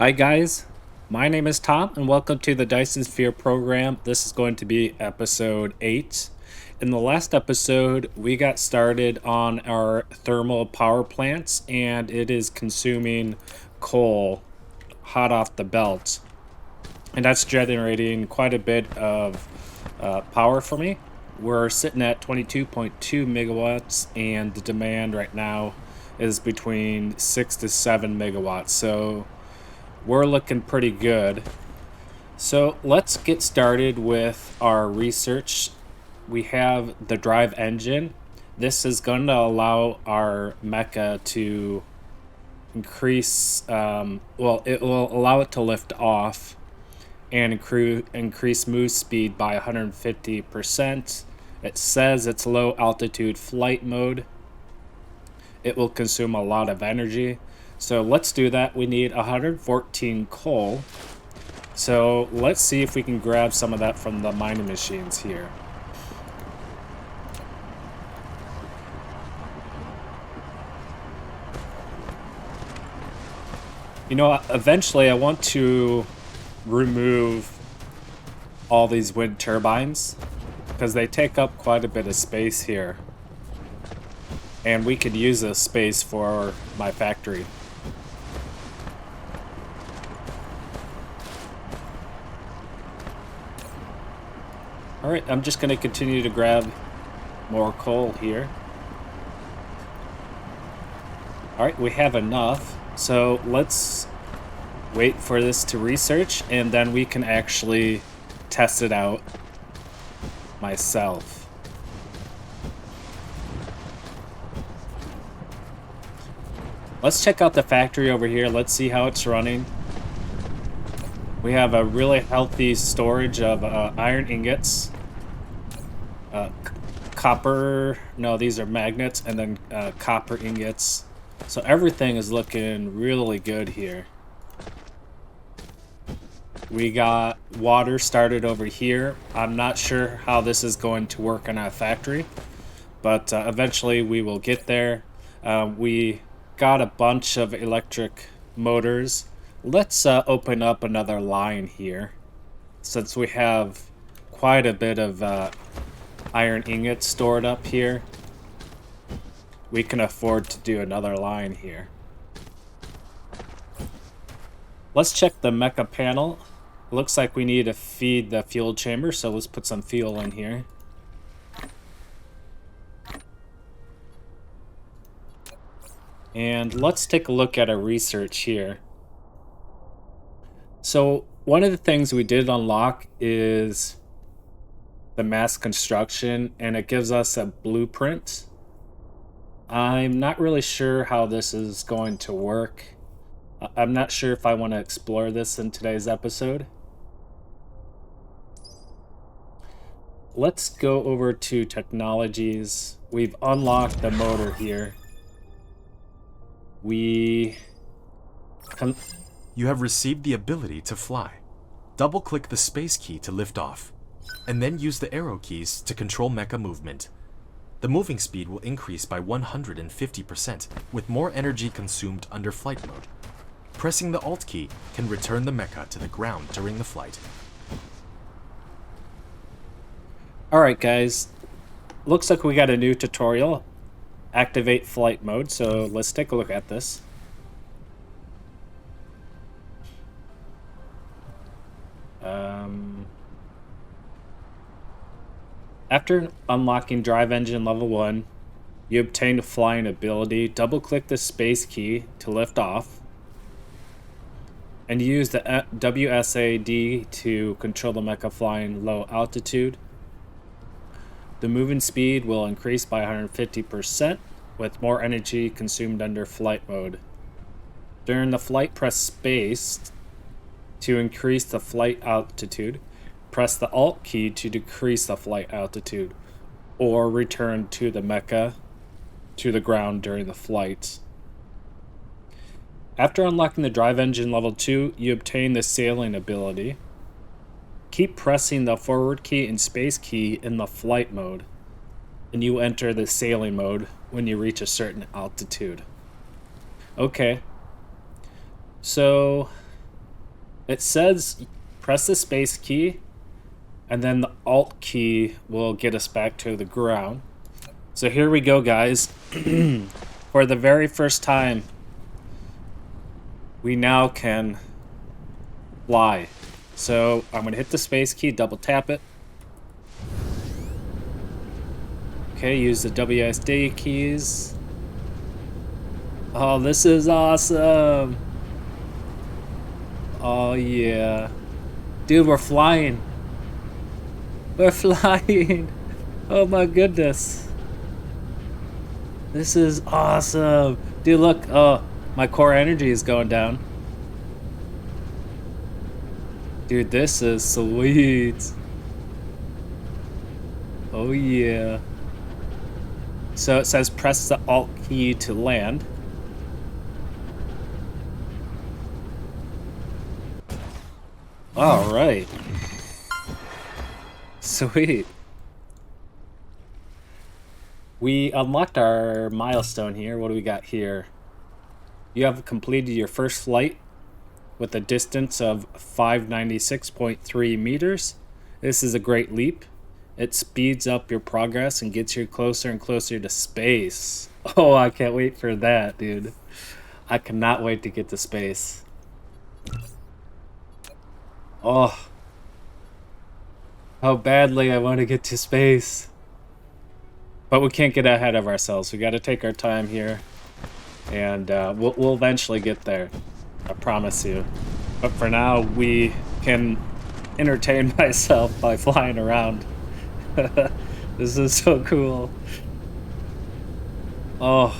Hi guys, my name is Tom and welcome to the Dyson Sphere Program. This is going to be episode 8. In the last episode, we got started on our thermal power plants and it is consuming coal hot off the belt. And that's generating quite a bit of power for me. We're sitting at 22.2 megawatts and the demand right now is between 6 to 7 megawatts. So we're looking pretty good. So let's get started with our research. We have the drive engine. This is going to allow our mecha to increase, it will allow it to lift off and increase move speed by 150%. It says it's low altitude flight mode. It will consume a lot of energy. So let's do that. We need 114 coal. So let's see if we can grab some of that from the mining machines here. You know, eventually I want to remove all these wind turbines because they take up quite a bit of space here. And we could use this space for my factory. Alright, I'm just going to continue to grab more coal here. Alright, we have enough. So let's wait for this to research and then we can actually test it out myself. Let's check out the factory over here. Let's see how it's running. We have a really healthy storage of iron ingots, copper, no, these are magnets, and then copper ingots. So everything is looking really good here. We got water started over here. I'm not sure how this is going to work in our factory, but eventually we will get there. We got a bunch of electric motors. Let's open up another line here. Since we have quite a bit of iron ingots stored up here, we can afford to do another line here. Let's check the mecha panel. It looks like we need to feed the fuel chamber, so let's put some fuel in here. And let's take a look at our research here. So one of the things we did unlock is the mass construction, and it gives us a blueprint. I'm not really sure how this is going to work. I'm not sure if I want to explore this in today's episode. Let's go over to technologies. We've unlocked the motor here. You have received the ability to fly. Double-click the space key to lift off, and then use the arrow keys to control mecha movement. The moving speed will increase by 150% with more energy consumed under flight mode. Pressing the Alt key can return the mecha to the ground during the flight. Alright guys, looks like we got a new tutorial. Activate flight mode, so let's take a look at this. After unlocking drive engine level 1, you obtain a flying ability. Double click the space key to lift off and use the WSAD to control the mecha flying low altitude. The moving speed will increase by 150% with more energy consumed under flight mode. During the flight, press space to increase the flight altitude. Press the Alt key to decrease the flight altitude, or return to the mecha to the ground during the flight. After unlocking the drive engine level 2, you obtain the sailing ability. Keep pressing the forward key and space key in the flight mode, and you enter the sailing mode when you reach a certain altitude. Okay, so It says press the space key, and then the Alt key will get us back to the ground. So here we go, guys. For the very first time, we now can fly. So I'm gonna hit the space key, double tap it. Okay, use the WSD keys. Oh, this is awesome. Oh yeah. Dude, we're flying. We're flying. Oh my goodness. This is awesome. Dude, look. Oh, my core energy is going down. Dude, this is sweet. Oh yeah. So it says press the Alt key to land. All right. Sweet. We unlocked our milestone here. What do we got here? You have completed your first flight with a distance of 596.3 meters. This is a great leap. It speeds up your progress and gets you closer and closer to space. Oh, I can't wait for that, dude. I cannot wait to get to space. Oh, how badly I want to get to space. But we can't get ahead of ourselves. We got to take our time here. And we'll eventually get there. I promise you. But for now, we can entertain myself by flying around. This is so cool. Oh,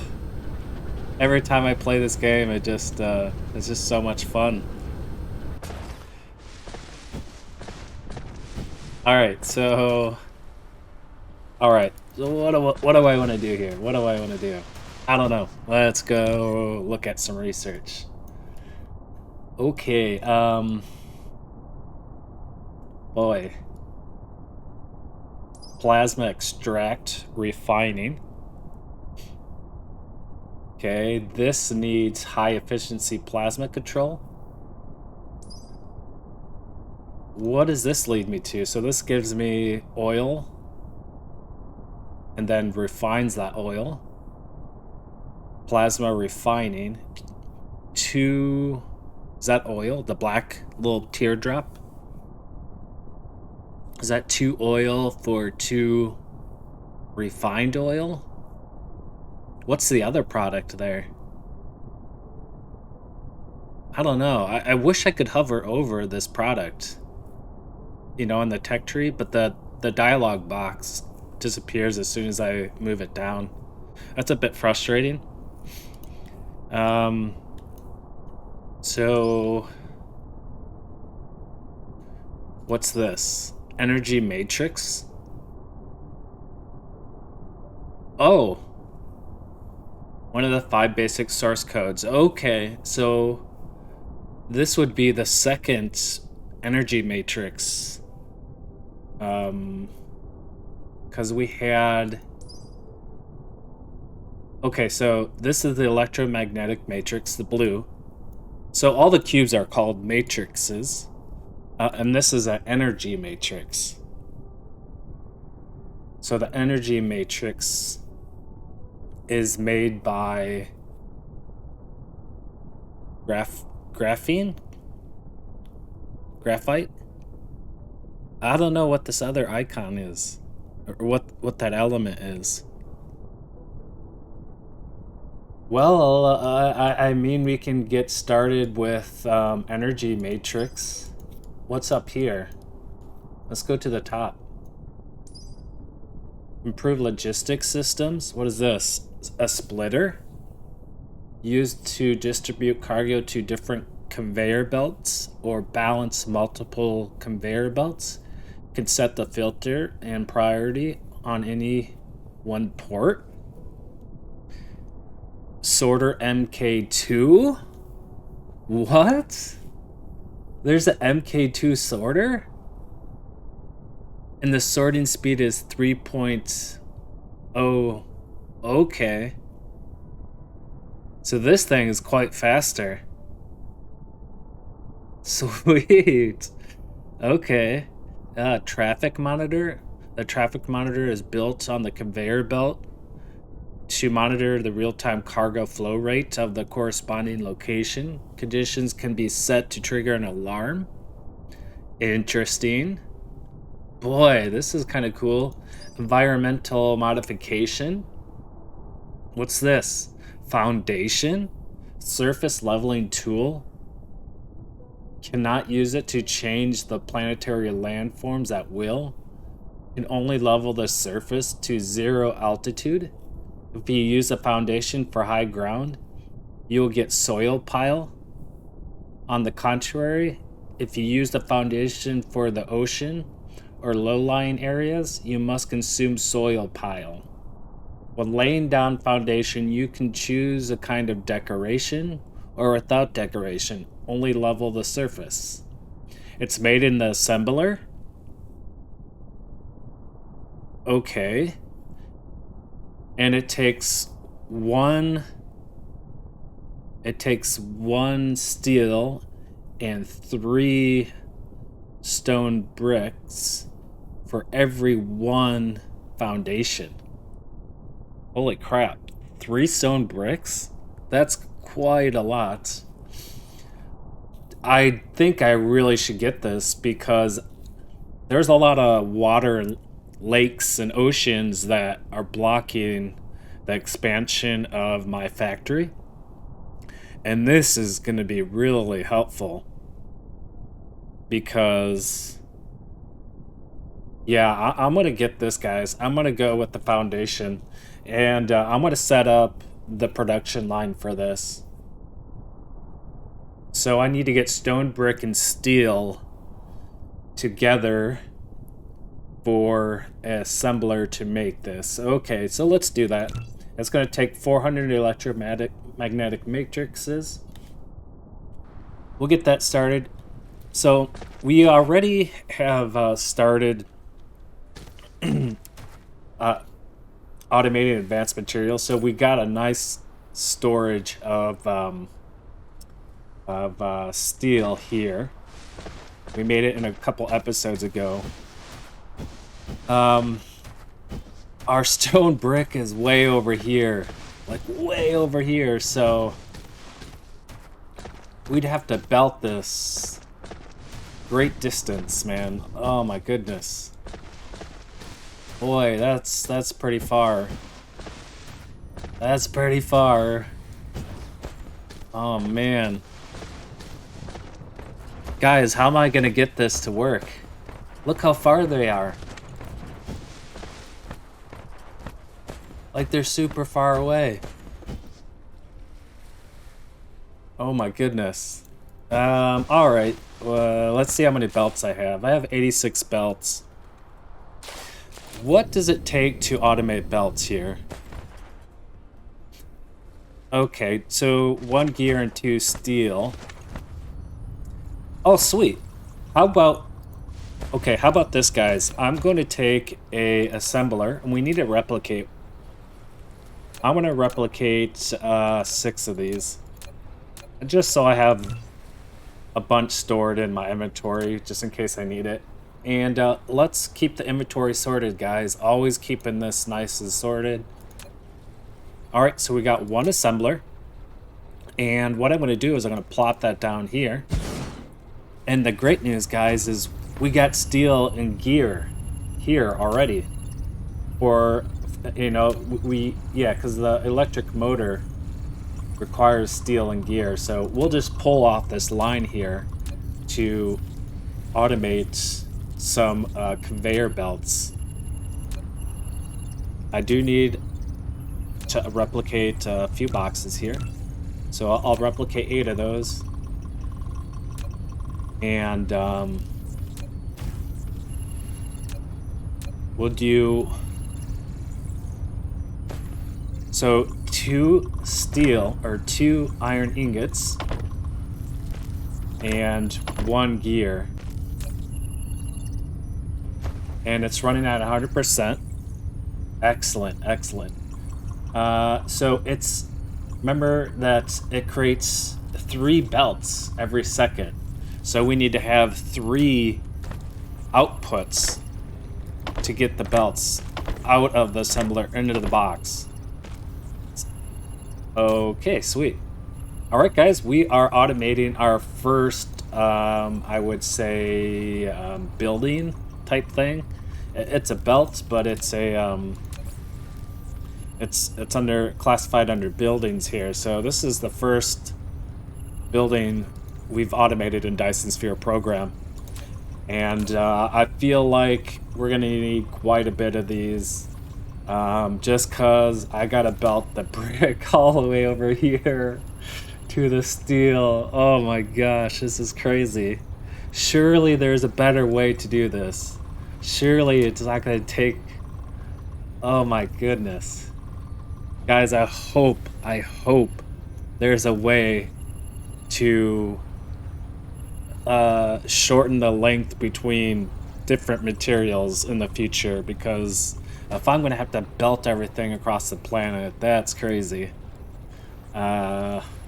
every time I play this game, it's just so much fun. All right, so what do I want to do here? What do I want to do? I don't know. Let's go look at some research. Okay, boy. Plasma extract refining. Okay, this needs high efficiency plasma control. What does this lead me to? So this gives me oil and then refines that oil. Plasma refining. Is that oil? The black little teardrop? Is that 2 oil for 2 refined oil? What's the other product there? I don't know. I wish I could hover over this product, you know, in the tech tree, but the dialog box disappears as soon as I move it down. That's a bit frustrating. So what's this? Energy matrix? Oh, one of the 5 basic source codes. Okay, so this would be the second energy matrix. Because we had... Okay, so this is the electromagnetic matrix, the blue. So all the cubes are called matrices. And this is an energy matrix. So the energy matrix is made by graphite? I don't know what this other icon is, or what that element is. Well, I mean, we can get started with energy matrix. What's up here? Let's go to the top. Improve logistics systems. What is this? A splitter? Used to distribute cargo to different conveyor belts or balance multiple conveyor belts. Can set the filter and priority on any one port. Sorter MK2? What? There's an MK2 sorter? And the sorting speed is 3.0. Okay. So this thing is quite faster. Sweet. Okay. Traffic monitor. The traffic monitor is built on the conveyor belt to monitor the real-time cargo flow rate of the corresponding location. Conditions can be set to trigger an alarm. Interesting. Boy, this is kind of cool. Environmental modification. What's this? Foundation? Surface leveling tool? Cannot use it to change the planetary landforms at will. Can only level the surface to 0 altitude. If you use a foundation for high ground, you will get soil pile. On the contrary, if you use the foundation for the ocean or low-lying areas, you must consume soil pile. When laying down foundation, you can choose a kind of decoration or without decoration, only level the surface. It's made in the assembler. Okay. And it takes one steel and 3 stone bricks for every 1 foundation. Holy crap. 3 stone bricks? That's quite a lot. I think I really should get this because there's a lot of water, lakes, and oceans that are blocking the expansion of my factory. And this is going to be really helpful because, yeah, I'm going to get this, guys. I'm going to go with the foundation, and I'm going to set up the production line for this. So I need to get stone, brick, and steel together for an assembler to make this. Okay, so let's do that. It's going to take 400 electromagnetic matrices. We'll get that started. So we already have started automating advanced materials. So we got a nice storage of steel here. We made it in a couple episodes ago. Our stone brick is way over here, like way over here, so we'd have to belt this great distance, man. Oh my goodness. Boy, that's pretty far. That's pretty far. Oh man. Guys, how am I gonna get this to work? Look how far they are. Like they're super far away. Oh my goodness. Alright. Let's see how many belts I have. I have 86 belts. What does it take to automate belts here? Okay, so 1 gear and 2 steel. Oh, sweet. How about... Okay, how about this, guys? I'm going to take a assembler, and we need to replicate. I'm going to replicate 6 of these. Just so I have a bunch stored in my inventory, just in case I need it. And let's keep the inventory sorted, guys. Always keeping this nice and sorted. Alright, so we got 1 assembler. And what I'm going to do is I'm going to plop that down here. And the great news, guys, is we got steel and gear here already. Or, you know, because the electric motor requires steel and gear. So we'll just pull off this line here to automate some conveyor belts. I do need to replicate a few boxes here. So I'll replicate 8 of those. And we'll do... So 2 steel, or 2 iron ingots, and 1 gear. And it's running at 100%. Excellent, excellent. So remember that it creates 3 belts every second. So we need to have 3 outputs to get the belts out of the assembler into the box. Okay, sweet. All right, guys, we are automating our first, I would say, building type thing. It's a belt, but it's a it's classified under buildings here. So this is the first building we've automated in Dyson Sphere Program, and I feel like we're gonna need quite a bit of these. Just cause I gotta belt the brick all the way over here to the steel. Oh my gosh, this is crazy. Surely there's a better way to do this. Surely it's not gonna take... Oh my goodness. Guys, I hope there's a way to shorten the length between different materials in the future, because if I'm gonna have to belt everything across the planet, that's crazy.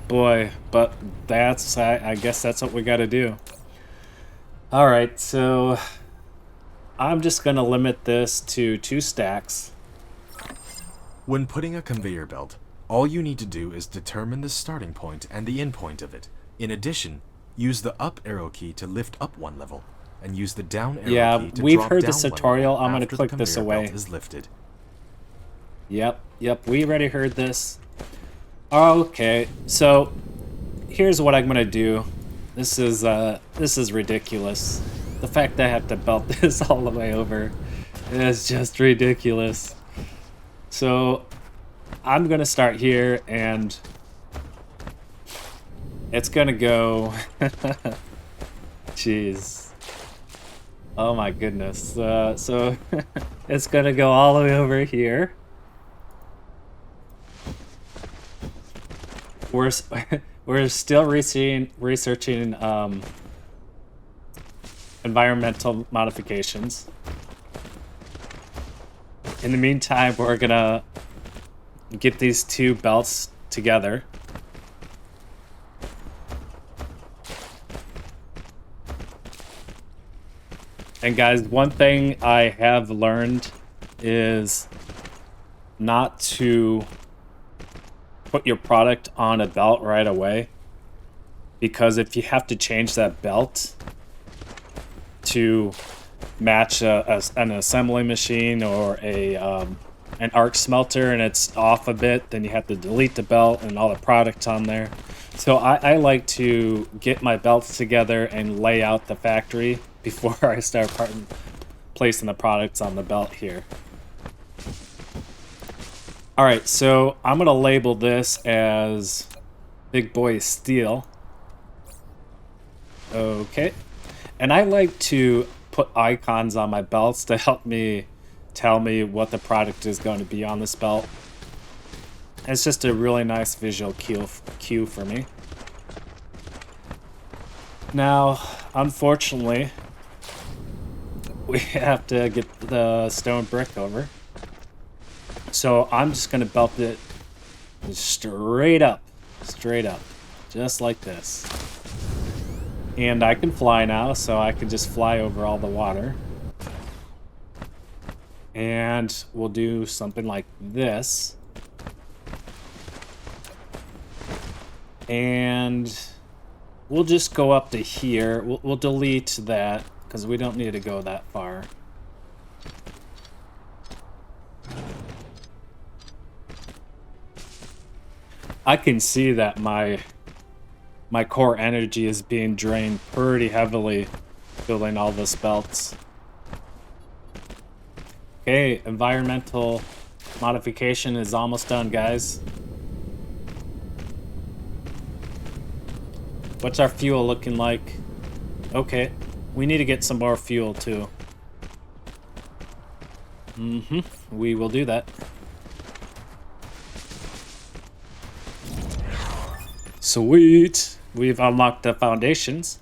Boy, but that's, I guess that's what we gotta do. Alright, so I'm just gonna limit this to 2 stacks. When putting a conveyor belt, all you need to do is determine the starting point and the end point of it. In addition, use the up arrow key to lift up 1 level, and use the down arrow key to drop down 1 level. Yeah, we've heard this tutorial. I'm gonna click this away. Is lifted. Yep, we already heard this. Okay, so here's what I'm gonna do. This is ridiculous. The fact that I have to belt this all the way over is just ridiculous. So I'm gonna start here, and it's gonna go... Jeez. Oh my goodness. So it's gonna go all the way over here. We're still researching environmental modifications. In the meantime, we're gonna get these 2 belts together. And guys, one thing I have learned is not to put your product on a belt right away, because if you have to change that belt to match an assembly machine or an arc smelter, and it's off a bit, then you have to delete the belt and all the products on there. So I like to get my belts together and lay out the factory before I start placing the products on the belt here. Alright, so I'm gonna label this as Big Boy Steel. Okay. And I like to put icons on my belts to help me tell me what the product is going to be on this belt. It's just a really nice visual cue for me. Now, unfortunately, we have to get the stone brick over. So I'm just gonna belt it straight up, just like this. And I can fly now, so I can just fly over all the water. And we'll do something like this. And we'll just go up to here. We'll delete that, because we don't need to go that far. I can see that my core energy is being drained pretty heavily building all these belts. Okay, environmental modification is almost done, guys. What's our fuel looking like? Okay, we need to get some more fuel too. We will do that. Sweet! We've unlocked the foundations.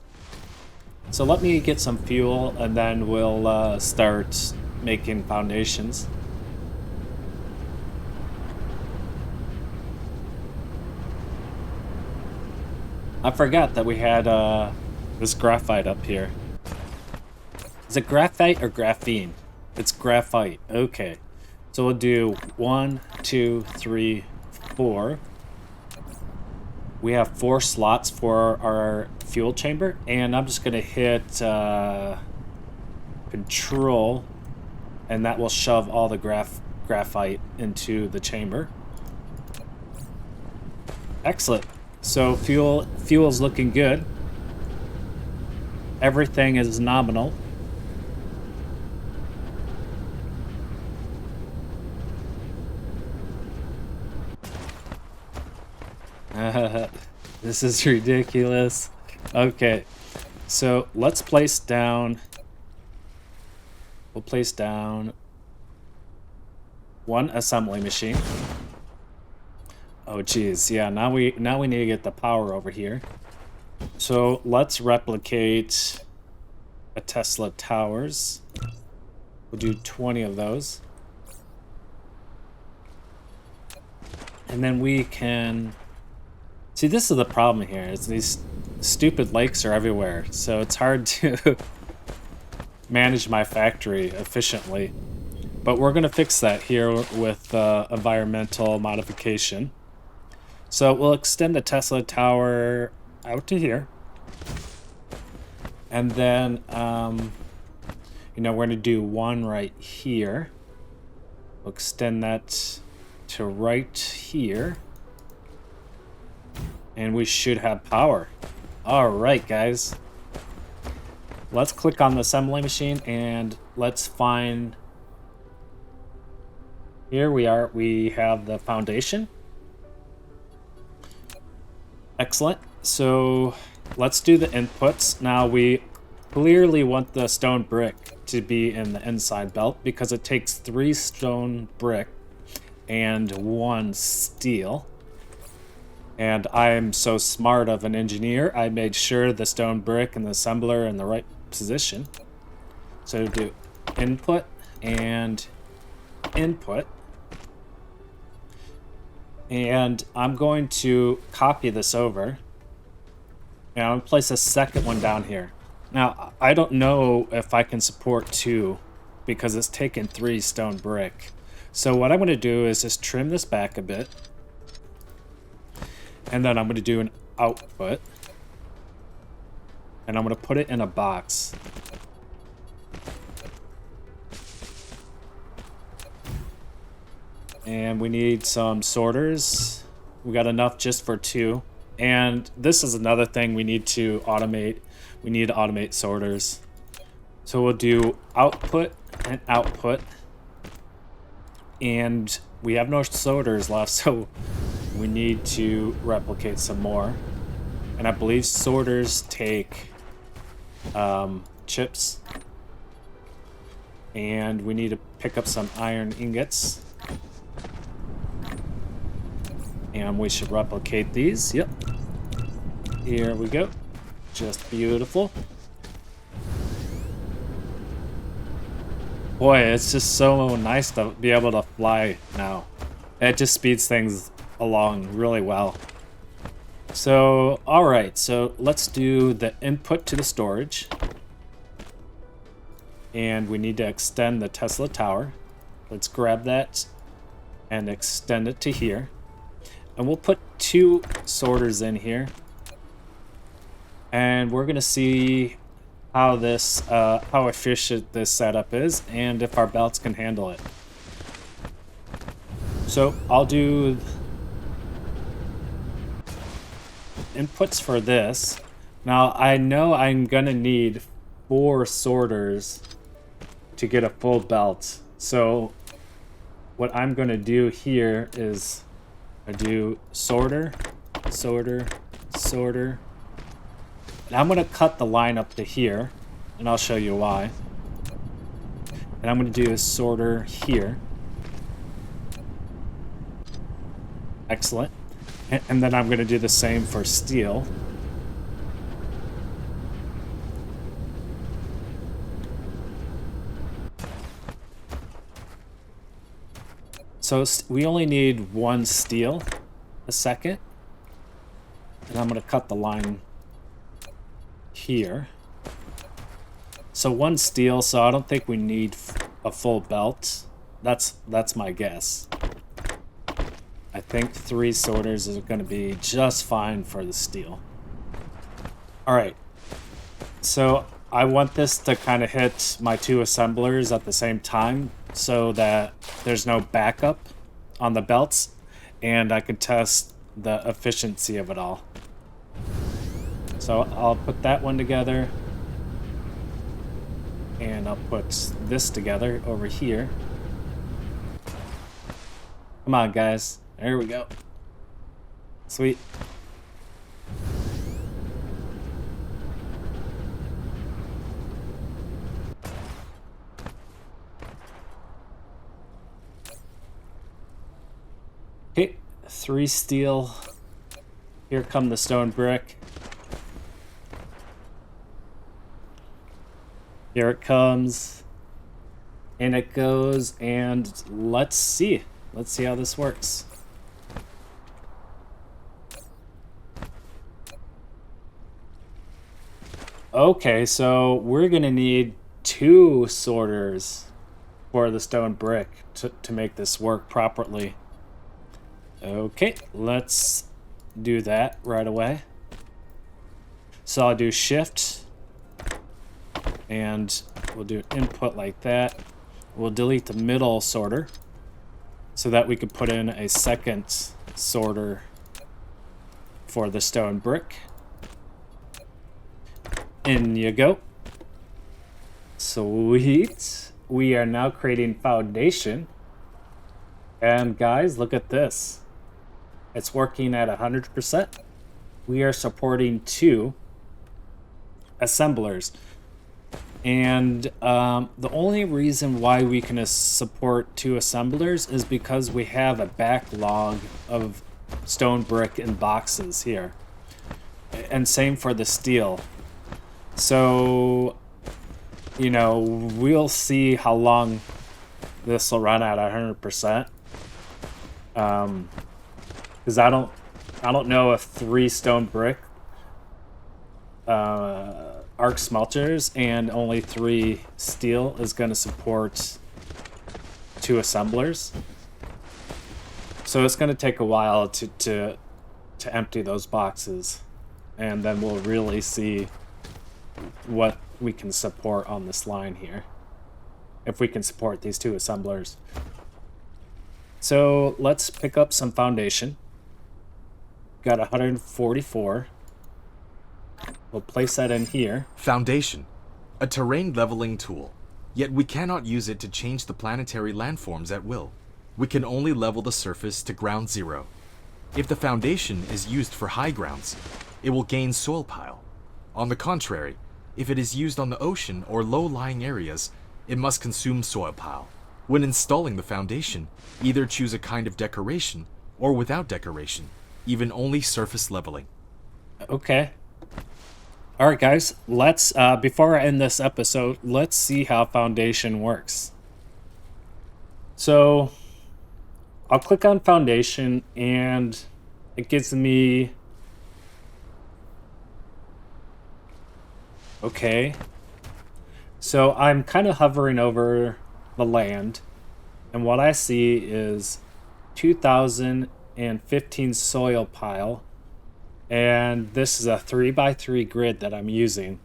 So let me get some fuel, and then we'll start making foundations. I forgot that we had This graphite up here. Is it graphite or graphene? It's graphite. Okay. So we'll do 1, 2, 3, 4. We have 4 slots for our fuel chamber, and I'm just gonna hit Control, and that will shove all the graphite into the chamber. Excellent. So fuel's looking good. Everything is nominal. This is ridiculous. Okay, so let's place down. We'll place down 1 assembly machine. Oh geez, yeah. Now we need to get the power over here. So let's replicate a Tesla towers. We'll do 20 of those, and then we can. See, this is the problem here. Is these stupid lakes are everywhere, so it's hard to manage my factory efficiently. But we're gonna fix that here with environmental modification. So we'll extend the Tesla tower out to here, and then you know, we're gonna do 1 right here. We'll extend that to right here. And we should have power. All right, guys. Let's click on the assembly machine and let's find. Here we are. We have the foundation. Excellent. So let's do the inputs. Now we clearly want the stone brick to be in the inside belt because it takes 3 stone brick and 1 steel. And I'm so smart of an engineer, I made sure the stone brick and the assembler are in the right position. So do input and input. And I'm going to copy this over. And I'm going to place a second one down here. Now, I don't know if I can support 2 because it's taken 3 stone brick. So what I'm going to do is just trim this back a bit. And then I'm going to do an output. And I'm going to put it in a box. And we need some sorters. We got enough just for 2. And this is another thing we need to automate. We need to automate sorters. So we'll do output and output. And we have no sorters left, so we need to replicate some more. And I believe sorters take chips. And we need to pick up some iron ingots. And we should replicate these. Yep. Here we go. Just beautiful. Boy, it's just so nice to be able to fly now. It just speeds things along really well. So, alright, so let's do the input to the storage. And we need to extend the Tesla tower. Let's grab that and extend it to here. And we'll put 2 sorters in here. And we're gonna see how this, how efficient this setup is, and if our belts can handle it. So I'll do inputs for this. Now I know I'm gonna need 4 sorters to get a full belt. So what I'm gonna do here is I do sorter, sorter, sorter. And I'm gonna cut the line up to here, and I'll show you why. And I'm gonna do a sorter here. Excellent. And then I'm gonna do the same for steel. So we only need 1 steel a second. And I'm gonna cut the line here. So 1 steel, so I don't think we need a full belt. That's my guess. I think 3 sorters is going to be just fine for the steel. Alright, so I want this to kind of hit my 2 assemblers at the same time so that there's no backup on the belts, and I could test the efficiency of it all. So I'll put that one together, and I'll put this together over here. Come on, guys. There we go. Sweet. Okay, 3 steel. Here come the stone brick. Here it comes. And it goes, and let's see. Let's see how this works. Okay, so we're gonna need 2 sorters for the stone brick to make this work properly. Okay, let's do that right away. So I'll do shift, and we'll do input like that. We'll delete the middle sorter so that we can put in a second sorter for the stone brick. In you go. Sweet. We are now creating foundation. And guys, look at this. It's working at 100%. We are supporting 2 assemblers. And the only reason why we can support 2 assemblers is because we have a backlog of stone brick in boxes here. And same for the steel. So, you know, we'll see how long this will run at 100%. Because I don't know if 3 stone brick arc smelters and only 3 steel is going to support 2 assemblers. So it's going to take a while to empty those boxes, and then we'll really see what we can support on this line here, if we can support these 2 assemblers. So let's pick up some foundation. Got 144. We'll place that in here. Foundation, a terrain leveling tool. Yet we cannot use it to change the planetary landforms at will. We can only level the surface to ground zero. If the foundation is used for high grounds, it will gain soil pile. On the contrary, if it is used on the ocean or low-lying areas, it must consume soil pile. When installing the foundation, either choose a kind of decoration or without decoration, even only surface leveling. Okay. All right, guys, let's, before I end this episode, let's see how foundation works. So I'll click on foundation and it gives me, okay. So I'm kind of hovering over the land, and what I see is 2015 soil pile, and this is a 3x3 grid that I'm using.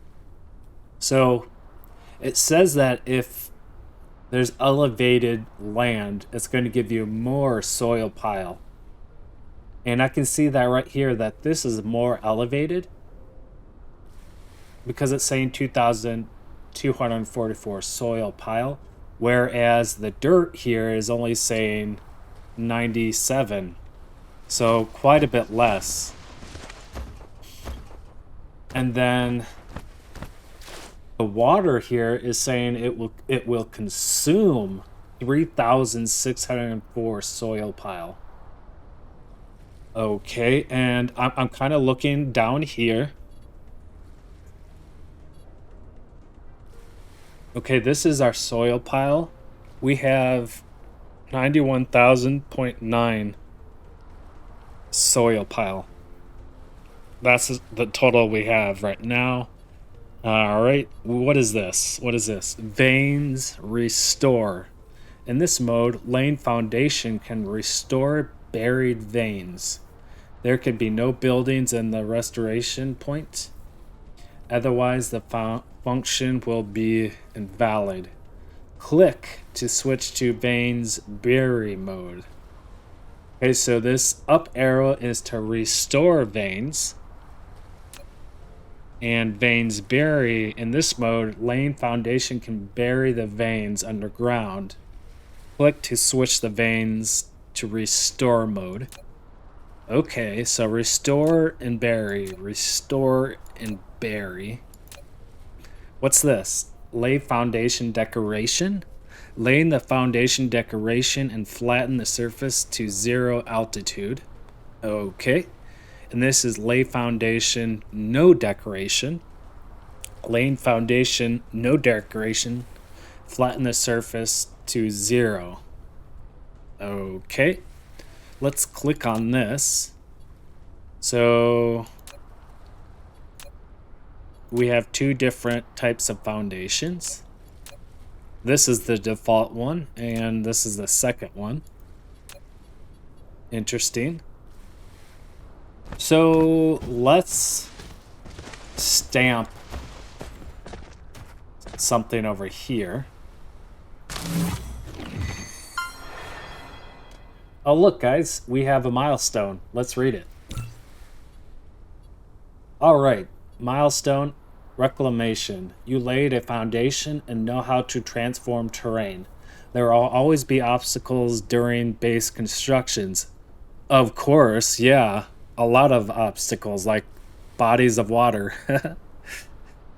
So it says that if there's elevated land, it's going to give you more soil pile, and I can see that right here that this is more elevated because it's saying 2,244 soil pile, whereas the dirt here is only saying 97, so quite a bit less. And then the water here is saying it will consume 3,604 soil pile. Okay, and I'm kind of looking down here. Okay, this is our soil pile. We have 91,000.9 soil pile. That's the total we have right now. All right, what is this? What is this? Veins restore. In this mode, laying foundation can restore buried veins. There can be no buildings in the restoration point. Otherwise, the function will be invalid. Click to switch to veins bury mode. Okay, so this up arrow is to restore veins. And veins bury. In this mode, laying foundation can bury the veins underground. Click to switch the veins to restore mode. Okay, so restore and bury. Restore and bury. What's this? Lay foundation decoration? Laying the foundation decoration and flatten the surface to 0 altitude. Okay. And this is lay foundation, no decoration. Laying foundation, no decoration. Flatten the surface to 0. Okay. Let's click on this. So we have two different types of foundations. This is the default one, and this is the second one. Interesting. So let's stamp something over here. Oh, look, guys, we have a milestone. Let's read it. All right, milestone reclamation. You laid a foundation and know how to transform terrain. There will always be obstacles during base constructions. Of course, yeah. A lot of obstacles, like bodies of water.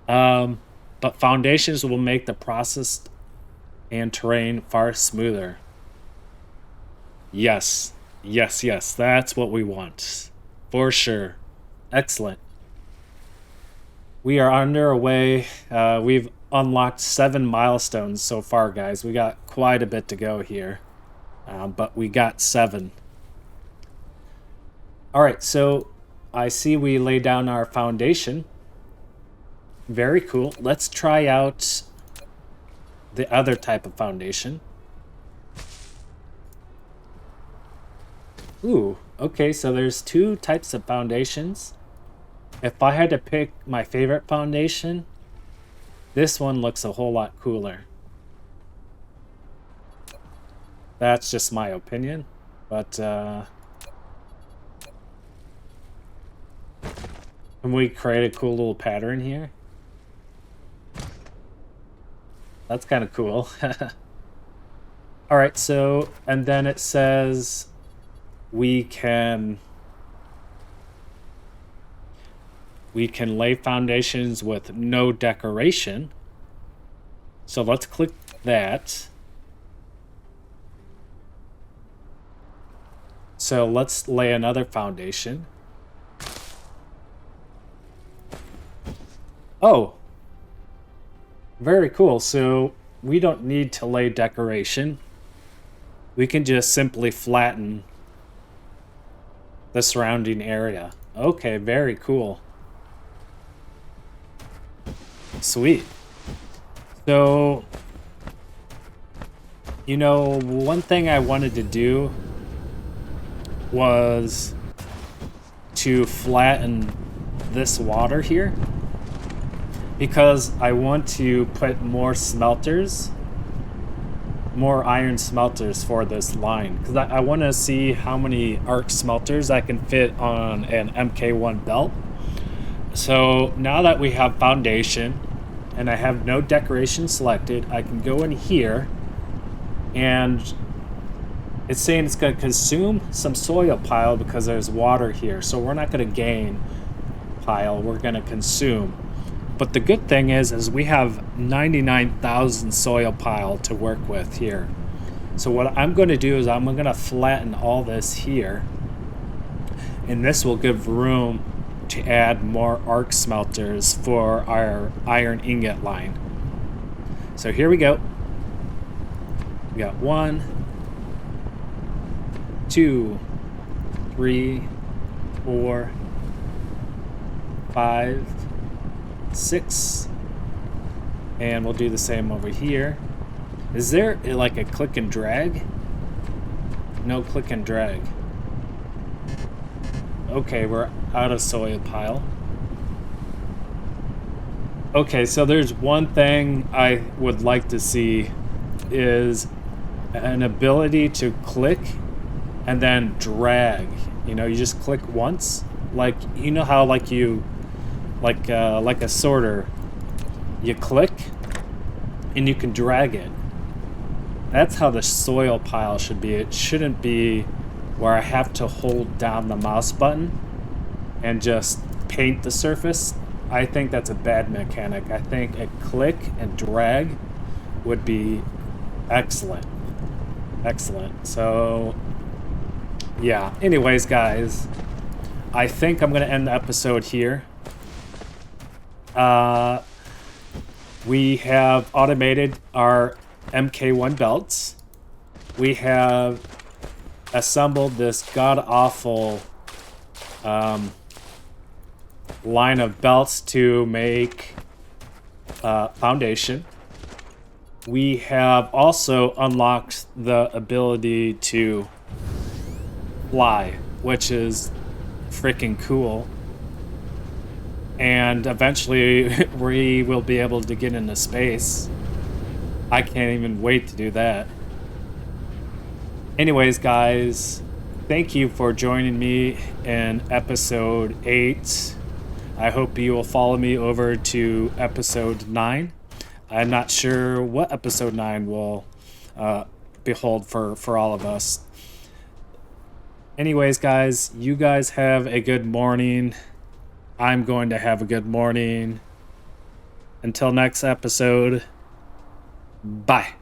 But foundations will make the process and terrain far smoother. Yes, yes, yes, that's what we want. For sure. Excellent. We are underway. We've unlocked 7 milestones so far, guys. We got quite a bit to go here. But we got 7. All right, so I see we laid down our foundation. Very cool. Let's try out the other type of foundation. Ooh, okay, so there's 2 types of foundations. If I had to pick my favorite foundation, this one looks a whole lot cooler. That's just my opinion, but can we create a cool little pattern here? That's kind of cool. All right, so, and then it says we can lay foundations with no decoration. So let's click that. So let's lay another foundation. Oh, very cool. So we don't need to lay decoration. We can just simply flatten the surrounding area. Okay, very cool. Sweet. So, you know, one thing I wanted to do was to flatten this water here, because I want to put more smelters, more iron smelters for this line, because I want to see how many arc smelters I can fit on an MK1 belt. So now that we have foundation and I have no decoration selected, I can go in here, and it's saying it's going to consume some soil pile because there's water here. So we're not going to gain pile, we're going to consume. But the good thing is we have 99,000 soil pile to work with here. So what I'm going to do is I'm going to flatten all this here, and this will give room to add more arc smelters for our iron ingot line. So here we go. We got 1, 2, 3, 4, 5, 6, And we'll do the same over here. Is there like a click and drag? No click and drag. Okay, we're out of soil pile. Okay, so there's one thing I would like to see is an ability to click and then drag. You know, you just click once. Like, you know how like a sorter, you click and you can drag it. That's how the soil pile should be. It shouldn't be where I have to hold down the mouse button and just paint the surface. I think that's a bad mechanic. I think a click and drag would be excellent. Excellent. So, yeah. Anyways, guys, I think I'm going to end the episode here. We have automated our MK1 belts. We have assembled this god-awful line of belts to make foundation. We have also unlocked the ability to fly, which is freaking cool. And eventually we will be able to get into space. I can't even wait to do that. Anyways, guys, thank you for joining me in episode 8. I hope you will follow me over to episode 9. I'm not sure what episode 9 will behold for all of us. Anyways, guys, you guys have a good morning. I'm going to have a good morning. Until next episode, bye.